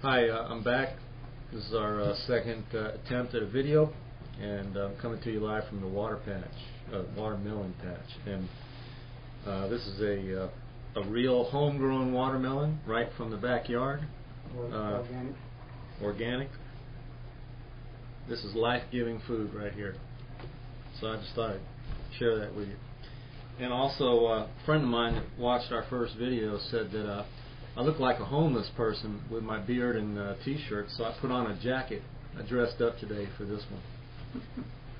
Hi, I'm back. This is our second attempt at a video, and I'm coming to you live from the watermelon patch. And this is a real homegrown watermelon right from the backyard. Organic. This is life-giving food right here. So I just thought I'd share that with you. And also, a friend of mine that watched our first video said that I look like a homeless person with my beard and t-shirt, so I put on a jacket. I dressed up today for this one.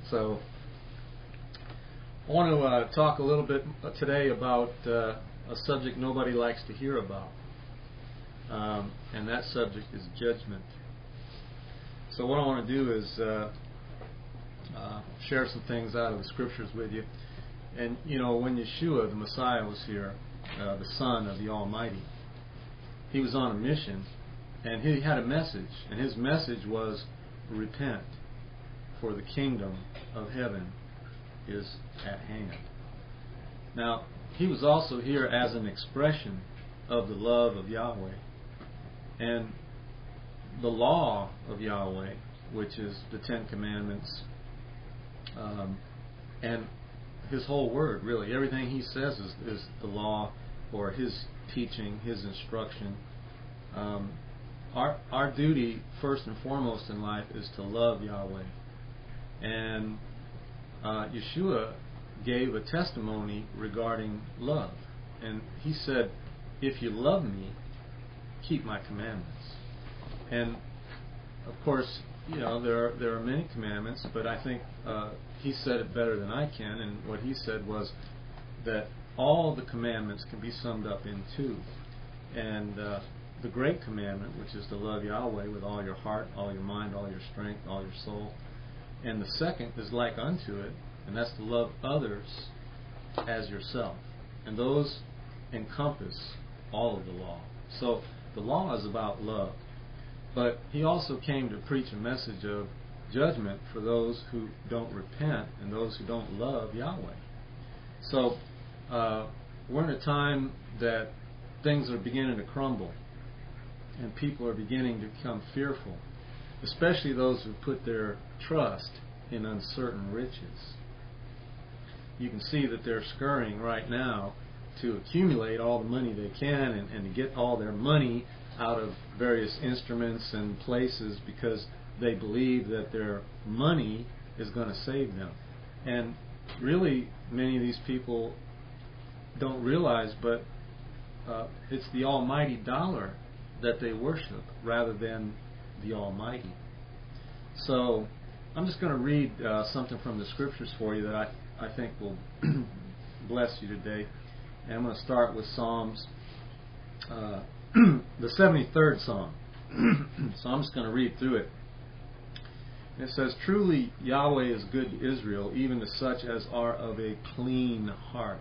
So I want to talk a little bit today about a subject nobody likes to hear about, and that subject is judgment. So what I want to do is share some things out of the scriptures with you. And you know, when Yeshua, the Messiah, was here, the Son of the Almighty, he was on a mission, and he had a message, and his message was, repent, for the kingdom of heaven is at hand. Now, he was also here as an expression of the love of Yahweh, and the law of Yahweh, which is the Ten Commandments, and his whole word, really. Everything he says is the law, or his teaching, his instruction. Our duty, first and foremost in life, is to love Yahweh. And Yeshua gave a testimony regarding love. And he said, if you love me, keep my commandments. And of course, you know, there are many commandments, but I think he said it better than I can. And what he said was that all the commandments can be summed up in two. And the great commandment, which is to love Yahweh with all your heart, all your mind, all your strength, all your soul. And the second is like unto it, and that's to love others as yourself. And those encompass all of the law. So the law is about love. But he also came to preach a message of judgment for those who don't repent and those who don't love Yahweh. So we're in a time that things are beginning to crumble, and people are beginning to become fearful, especially those who put their trust in uncertain riches. You can see that they're scurrying right now to accumulate all the money they can and to get all their money out of various instruments and places because they believe that their money is going to save them. And really, many of these people don't realize, but it's the almighty dollar that they worship rather than the Almighty. So I'm just going to read something from the scriptures for you that I think will bless you today. And I'm going to start with Psalms, the 73rd Psalm. So I'm just going to read through it. It says, truly Yahweh is good to Israel, even to such as are of a clean heart.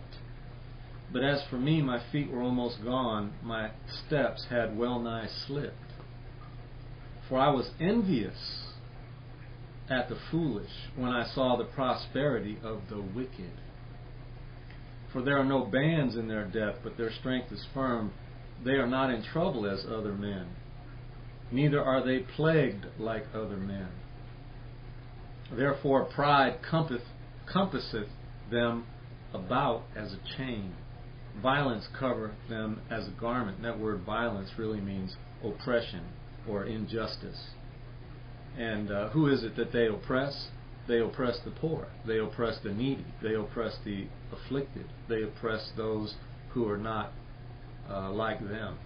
But as for me, my feet were almost gone, my steps had well nigh slipped. For I was envious at the foolish when I saw the prosperity of the wicked. For there are no bands in their death, but their strength is firm. They are not in trouble as other men, neither are they plagued like other men. Therefore pride compasseth them about as a chain. Violence covereth them as a garment. And that word violence really means oppression or injustice. And who is it that they oppress? They oppress the poor. They oppress the needy. They oppress the afflicted. They oppress those who are not like them.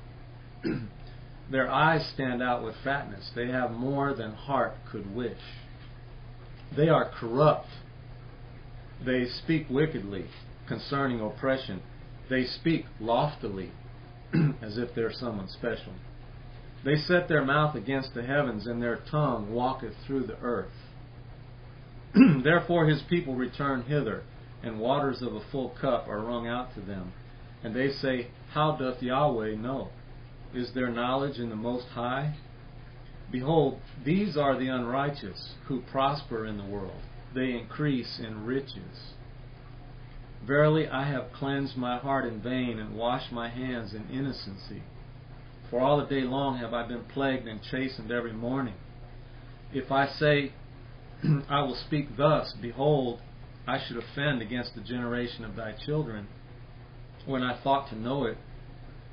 Their eyes stand out with fatness. They have more than heart could wish. They are corrupt. They speak wickedly concerning oppression. They speak loftily as if they're someone special. They set their mouth against the heavens, and their tongue walketh through the earth. Therefore his people return hither, and waters of a full cup are wrung out to them. And they say, how doth Yahweh know? Is there knowledge in the Most High? Behold, these are the unrighteous who prosper in the world. They increase in riches. Verily I have cleansed my heart in vain, and washed my hands in innocency. For all the day long have I been plagued and chastened every morning. If I say, I will speak thus, behold, I should offend against the generation of thy children. When I thought to know it,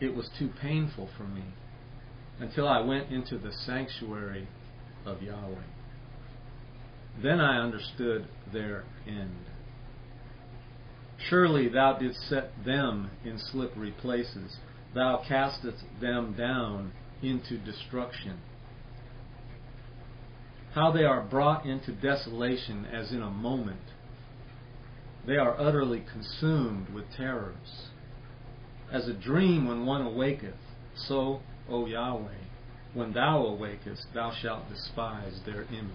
it was too painful for me, until I went into the sanctuary of Yahweh. Then I understood their end. Surely thou didst set them in slippery places. Thou castest them down into destruction. How they are brought into desolation as in a moment. They are utterly consumed with terrors. As a dream when one awaketh, so, O Yahweh, when thou awakest, thou shalt despise their image.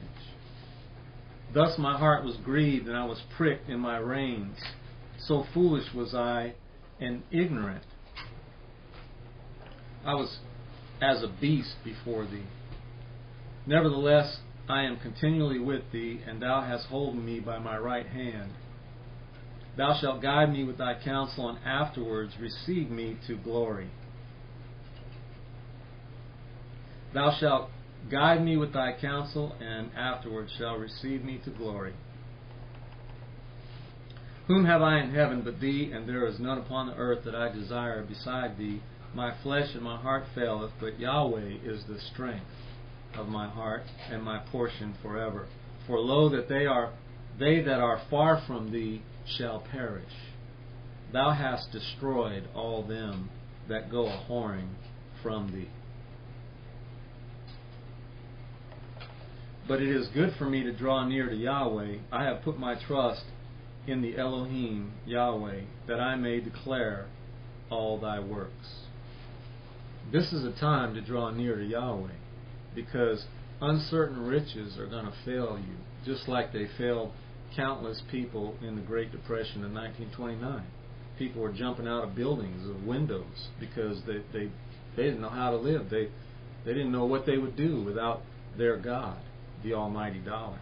Thus my heart was grieved, and I was pricked in my reins. So foolish was I and ignorant. I was as a beast before thee. Nevertheless, I am continually with thee, and thou hast holden me by my right hand. Thou shalt guide me with thy counsel, and afterwards receive me to glory. Thou shalt guide me with thy counsel, and afterwards shall receive me to glory. Whom have I in heaven but thee, and there is none upon the earth that I desire beside thee. My flesh and my heart faileth, but Yahweh is the strength of my heart and my portion forever. For lo, that they that are far from thee shall perish. Thou hast destroyed all them that go a whoring from thee. But it is good for me to draw near to Yahweh. I have put my trust in the Elohim, Yahweh, that I may declare all thy works. This is a time to draw near to Yahweh, because uncertain riches are going to fail you, just like they failed countless people in the Great Depression in 1929. People were jumping out of buildings, of windows, because they didn't know how to live. They didn't know what they would do without their God, the almighty dollar.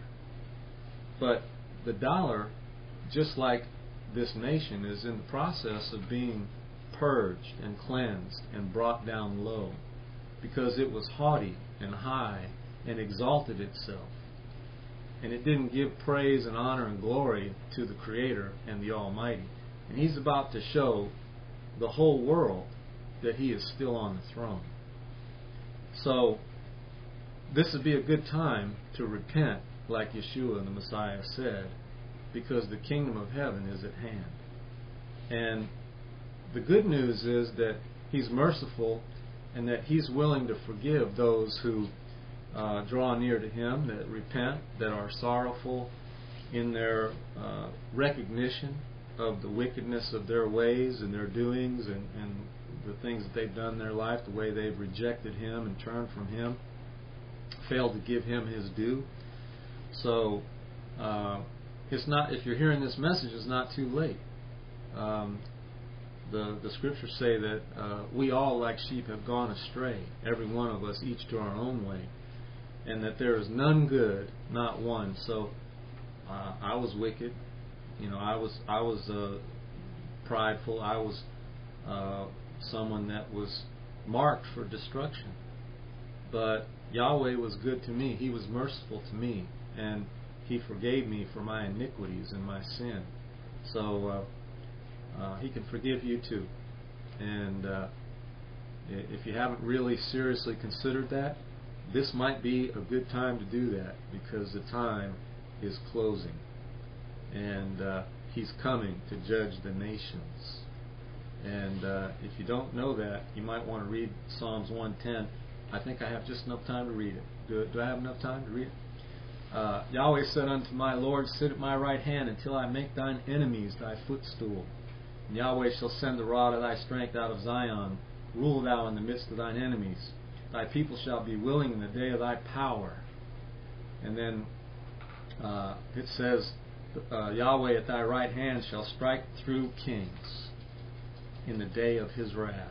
But the dollar, just like this nation, is in the process of being purged and cleansed and brought down low, because it was haughty and high and exalted itself, and it didn't give praise and honor and glory to the Creator and the Almighty. And He's about to show the whole world that He is still on the throne. So this would be a good time to repent, like Yeshua the Messiah said, because the kingdom of heaven is at hand. And the good news is that He's merciful, and that He's willing to forgive those who draw near to Him, that repent, that are sorrowful in their recognition of the wickedness of their ways and their doings, and the things that they've done in their life, the way they've rejected Him and turned from Him, failed to give Him His due. So it's not, if you're hearing this message, it's not too late. The scriptures say that we all like sheep have gone astray, every one of us, each to our own way, and that there is none good, not one. So I was wicked, I was prideful. I was someone that was marked for destruction. But Yahweh was good to me. He was merciful to me, and He forgave me for my iniquities and my sin. So He can forgive you too. And if you haven't really seriously considered that, this might be a good time to do that, because the time is closing, and He's coming to judge the nations. And if you don't know that, you might want to read Psalms 110. I think I have just enough time to read it. Do I have enough time to read it? Yahweh said unto my Lord, sit at my right hand until I make thine enemies thy footstool. And Yahweh shall send the rod of thy strength out of Zion. Rule thou in the midst of thine enemies. Thy people shall be willing in the day of thy power. And then it says, Yahweh at thy right hand shall strike through kings in the day of His wrath.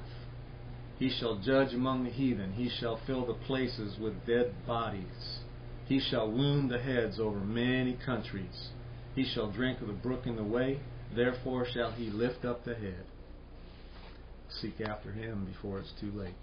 He shall judge among the heathen. He shall fill the places with dead bodies. He shall wound the heads over many countries. He shall drink of the brook in the way. Therefore shall he lift up the head. Seek after Him before it's too late.